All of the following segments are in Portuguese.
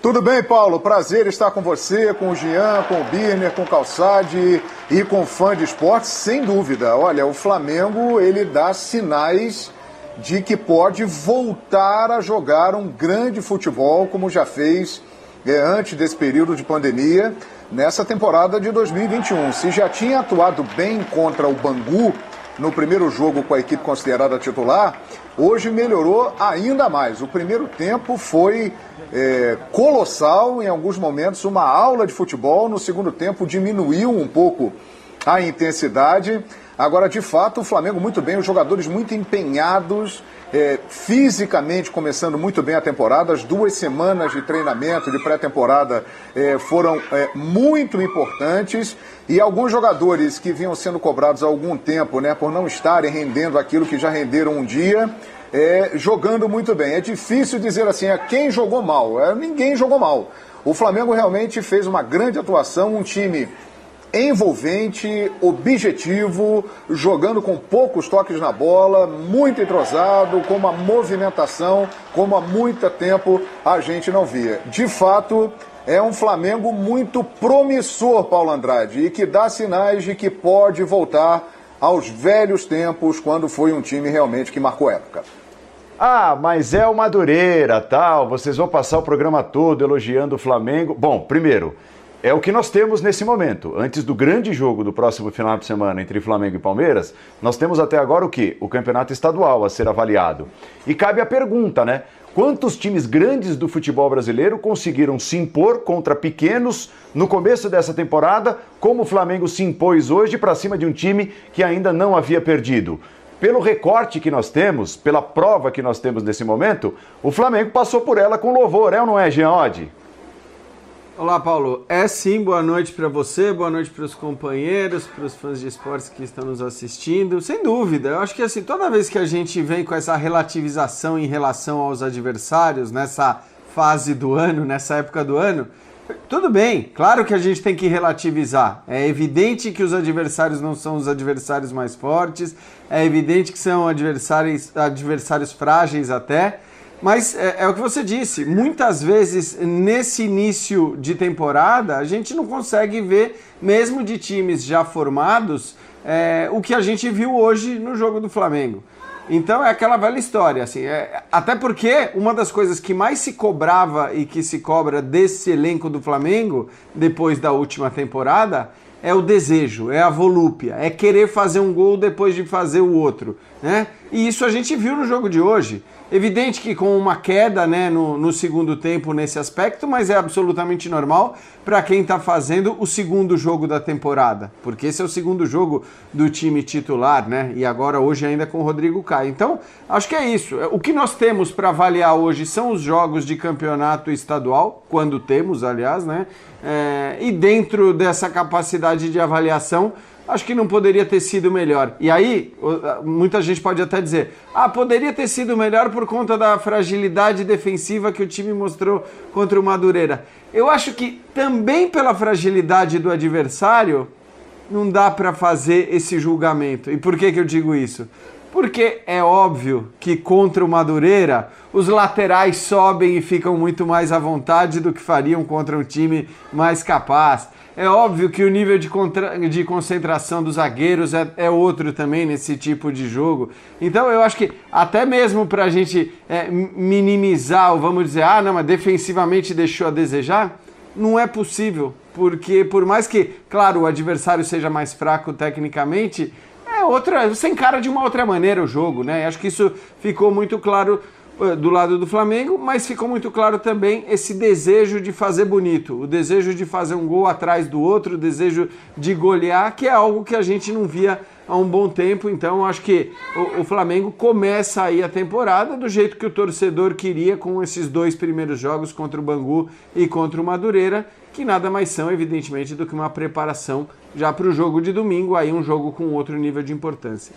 Tudo bem, Paulo? Prazer estar com você, com o Jean, com o Birner, com o Calçade e com o Fã de Esportes, sem dúvida. Olha, o Flamengo, ele dá sinais de que pode voltar a jogar um grande futebol, como já fez antes desse período de pandemia, nessa temporada de 2021. Se já tinha atuado bem contra o Bangu no primeiro jogo com a equipe considerada titular, hoje melhorou ainda mais. O primeiro tempo foi colossal, em alguns momentos uma aula de futebol. No segundo tempo diminuiu um pouco a intensidade. Agora, de fato, o Flamengo muito bem, os jogadores muito empenhados, fisicamente começando muito bem a temporada. As 2 semanas de treinamento, de pré-temporada, foram muito importantes. E alguns jogadores que vinham sendo cobrados há algum tempo, né, por não estarem rendendo aquilo que já renderam um dia, jogando muito bem. É difícil dizer assim, quem jogou mal? Ninguém jogou mal. O Flamengo realmente fez uma grande atuação, um time envolvente, objetivo, jogando com poucos toques na bola, muito entrosado, com uma movimentação como há muito tempo a gente não via. De fato, é um Flamengo muito promissor, Paulo Andrade, e que dá sinais de que pode voltar aos velhos tempos, quando foi um time realmente que marcou época. Ah, mas é o Madureira, tal, vocês vão passar o programa todo elogiando o Flamengo. Bom, primeiro, é o que nós temos nesse momento. Antes do grande jogo do próximo final de semana entre Flamengo e Palmeiras, nós temos até agora o quê? O campeonato estadual a ser avaliado. E cabe a pergunta, né? Quantos times grandes do futebol brasileiro conseguiram se impor contra pequenos no começo dessa temporada, como o Flamengo se impôs hoje para cima de um time que ainda não havia perdido? Pelo recorte que nós temos, pela prova que nós temos nesse momento, o Flamengo passou por ela com louvor, é ou não é, Jean Oddi? Olá, Paulo. É sim, boa noite para você, boa noite para os companheiros, para os fãs de esportes que estão nos assistindo. Sem dúvida, eu acho que assim, toda vez que a gente vem com essa relativização em relação aos adversários, nessa fase do ano, nessa época do ano, tudo bem, claro que a gente tem que relativizar. É evidente que os adversários não são os adversários mais fortes, é evidente que são adversários frágeis até, mas é o que você disse, muitas vezes nesse início de temporada a gente não consegue ver, mesmo de times já formados, o que a gente viu hoje no jogo do Flamengo. Então é aquela velha história, assim, até porque uma das coisas que mais se cobrava e que se cobra desse elenco do Flamengo, depois da última temporada, é o desejo, é a volúpia, é querer fazer um gol depois de fazer o outro, né? E isso a gente viu no jogo de hoje. Evidente que com uma queda, né, no segundo tempo nesse aspecto, mas é absolutamente normal para quem está fazendo o segundo jogo da temporada, porque esse é o segundo jogo do time titular, né? E agora hoje ainda com o Rodrigo Caio. Então, acho que é isso. O que nós temos para avaliar hoje são os jogos de campeonato estadual, quando temos, aliás, né? E dentro dessa capacidade de avaliação, acho que não poderia ter sido melhor. E aí, muita gente pode até dizer, poderia ter sido melhor por conta da fragilidade defensiva que o time mostrou contra o Madureira. Eu acho que também pela fragilidade do adversário, não dá para fazer esse julgamento. E por que eu digo isso? Porque é óbvio que contra o Madureira, os laterais sobem e ficam muito mais à vontade do que fariam contra um time mais capaz. É óbvio que o nível de concentração dos zagueiros é outro também nesse tipo de jogo. Então eu acho que até mesmo para a gente minimizar, ou vamos dizer, não, mas defensivamente deixou a desejar, não é possível. Porque por mais que, claro, o adversário seja mais fraco tecnicamente, você encara de uma outra maneira o jogo, né? Acho que isso ficou muito claro do lado do Flamengo, mas ficou muito claro também esse desejo de fazer bonito, o desejo de fazer um gol atrás do outro, o desejo de golear, que é algo que a gente não via há um bom tempo. Então acho que o Flamengo começa aí a temporada do jeito que o torcedor queria, com esses 2 primeiros jogos contra o Bangu e contra o Madureira, que nada mais são, evidentemente, do que uma preparação já para o jogo de domingo, aí um jogo com outro nível de importância.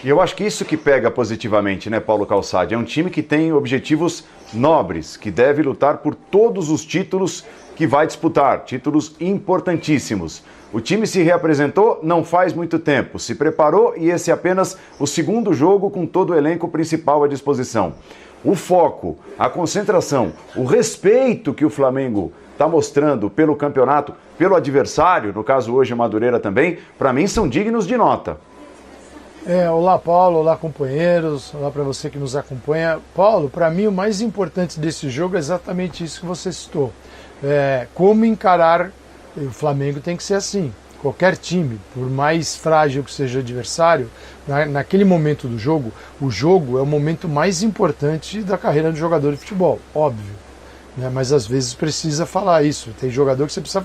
E eu acho que isso que pega positivamente, né, Paulo Calçade? É um time que tem objetivos nobres, que deve lutar por todos os títulos que vai disputar, títulos importantíssimos. O time se reapresentou não faz muito tempo, se preparou e esse é apenas o segundo jogo com todo o elenco principal à disposição. o foco, a concentração, o respeito que o Flamengo está mostrando pelo campeonato, pelo adversário, no caso hoje a Madureira também, para mim são dignos de nota. Olá Paulo, olá companheiros, olá para você que nos acompanha. Paulo, para mim o mais importante desse jogo é exatamente isso que você citou. Como encarar, o Flamengo tem que ser assim. Qualquer time, por mais frágil que seja o adversário, naquele momento do jogo, o jogo é o momento mais importante da carreira do jogador de futebol, óbvio. Né? Mas às vezes precisa falar isso. Tem jogador que você precisa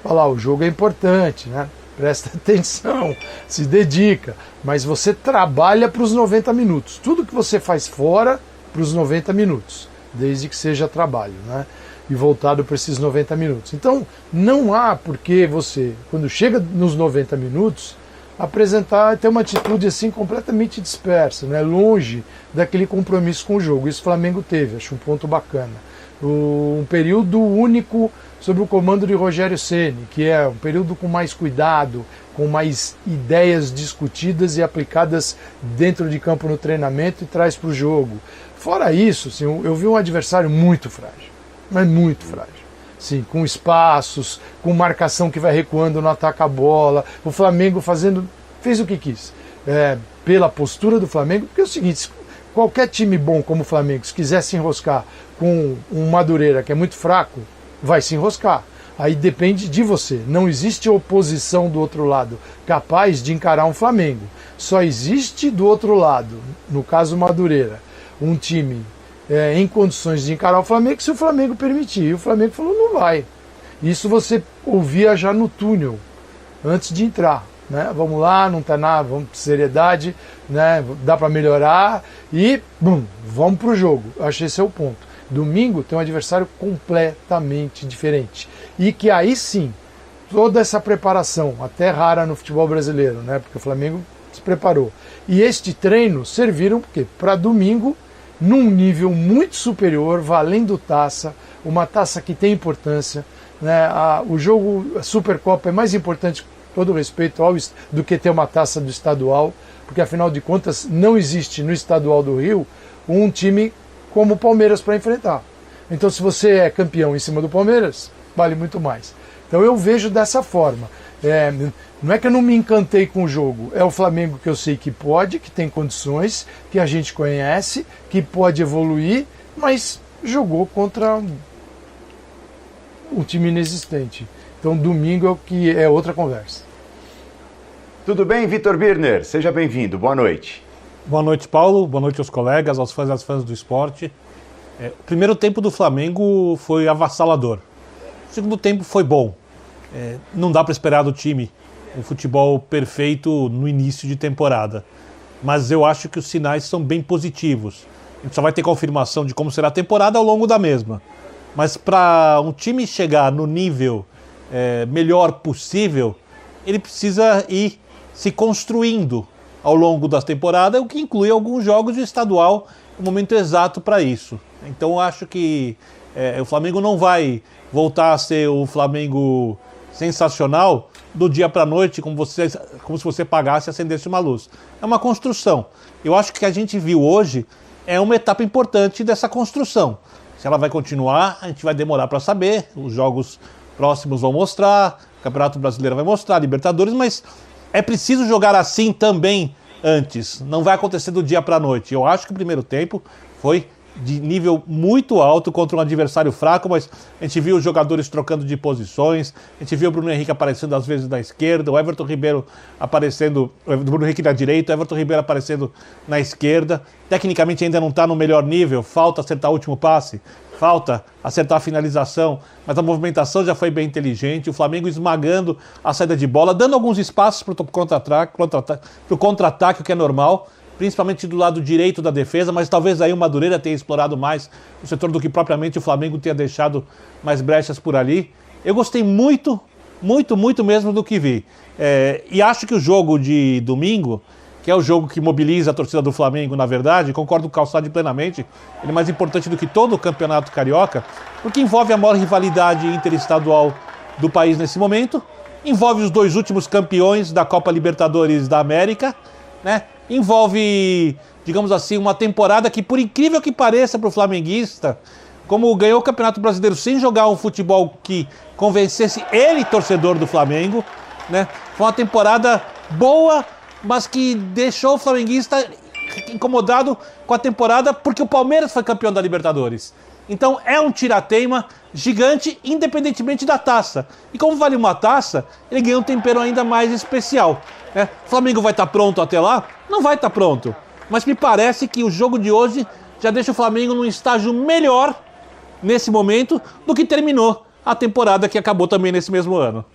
falar, o jogo é importante, né? Presta atenção, se dedica, mas você trabalha para os 90 minutos. Tudo que você faz fora para os 90 minutos, desde que seja trabalho, né? E voltado para esses 90 minutos. Então, não há por que você, quando chega nos 90 minutos, apresentar, ter uma atitude assim completamente dispersa, né? Longe daquele compromisso com o jogo. Isso o Flamengo teve, acho um ponto bacana. Um período único sob o comando de Rogério Ceni, que é um período com mais cuidado, com mais ideias discutidas e aplicadas dentro de campo no treinamento e traz para o jogo. Fora isso, assim, eu vi um adversário muito frágil, mas muito frágil. Sim, com espaços, com marcação que vai recuando, não ataca a bola. O Flamengo fez o que quis. Pela postura do Flamengo, porque é o seguinte, qualquer time bom como o Flamengo, se quiser se enroscar com um Madureira que é muito fraco, vai se enroscar. Aí depende de você. Não existe oposição do outro lado capaz de encarar um Flamengo. Só existe do outro lado, no caso Madureira, um time em condições de encarar o Flamengo se o Flamengo permitir. E o Flamengo falou, não vai. Isso você ouvia já no túnel, antes de entrar. Né? Vamos lá, não está nada, vamos com seriedade, né? Dá para melhorar e vamos para o jogo. Acho que esse é o ponto. Domingo tem um adversário completamente diferente. E que aí sim, toda essa preparação, até rara no futebol brasileiro, né? Porque o Flamengo se preparou. E este treino serviram para domingo, num nível muito superior, valendo taça, uma taça que tem importância. Né? O jogo, a Supercopa é mais importante, com todo respeito, do que ter uma taça do estadual, porque afinal de contas não existe no estadual do Rio um time como o Palmeiras para enfrentar. Então se você é campeão em cima do Palmeiras, vale muito mais. Então eu vejo dessa forma. Não é que eu não me encantei com o jogo, é o Flamengo que eu sei que pode, que tem condições, que a gente conhece, que pode evoluir, mas jogou contra um time inexistente. Então domingo é outra conversa. Tudo bem, Vitor Birner? Seja bem-vindo, boa noite. Boa noite, Paulo. Boa noite aos colegas, aos fãs e às fãs do esporte. O primeiro tempo do Flamengo foi avassalador. O segundo tempo foi bom. Não dá para esperar do time um futebol perfeito no início de temporada. Mas eu acho que os sinais são bem positivos. A gente só vai ter confirmação de como será a temporada ao longo da mesma. Mas para um time chegar no nível melhor possível, ele precisa ir se construindo ao longo da temporada, o que inclui alguns jogos de estadual, o momento exato para isso. Então eu acho que o Flamengo não vai voltar a ser o Flamengo sensacional do dia para a noite, como se você pagasse e acendesse uma luz. É uma construção. Eu acho que o que a gente viu hoje é uma etapa importante dessa construção. Se ela vai continuar, a gente vai demorar para saber, os jogos próximos vão mostrar, o Campeonato Brasileiro vai mostrar, Libertadores, mas é preciso jogar assim também antes. Não vai acontecer do dia para a noite. Eu acho que o primeiro tempo foi de nível muito alto contra um adversário fraco, mas a gente viu os jogadores trocando de posições, a gente viu o Bruno Henrique aparecendo às vezes na esquerda, o Everton Ribeiro aparecendo, o Bruno Henrique na direita, o Everton Ribeiro aparecendo na esquerda. Tecnicamente ainda não está no melhor nível, falta acertar o último passe, falta acertar a finalização, mas a movimentação já foi bem inteligente, o Flamengo esmagando a saída de bola, dando alguns espaços para o contra-ataque, o que é normal, principalmente do lado direito da defesa, mas talvez aí o Madureira tenha explorado mais o setor do que propriamente o Flamengo tenha deixado mais brechas por ali. Eu gostei muito mesmo do que vi. E acho que o jogo de domingo, que é o jogo que mobiliza a torcida do Flamengo, na verdade, concordo com o Calçade plenamente, ele é mais importante do que todo o campeonato carioca, porque envolve a maior rivalidade interestadual do país nesse momento, envolve os dois últimos campeões da Copa Libertadores da América, né? envolve, digamos assim, uma temporada que, por incrível que pareça para o flamenguista, como ganhou o Campeonato Brasileiro sem jogar um futebol que convencesse ele, torcedor do Flamengo, né? Foi uma temporada boa, mas que deixou o flamenguista incomodado com a temporada porque o Palmeiras foi campeão da Libertadores. Então é um tirateima gigante, independentemente da taça. E como vale uma taça, ele ganha um tempero ainda mais especial, né? O Flamengo vai estar pronto até lá? Não vai estar pronto. Mas me parece que o jogo de hoje já deixa o Flamengo num estágio melhor nesse momento do que terminou a temporada que acabou também nesse mesmo ano.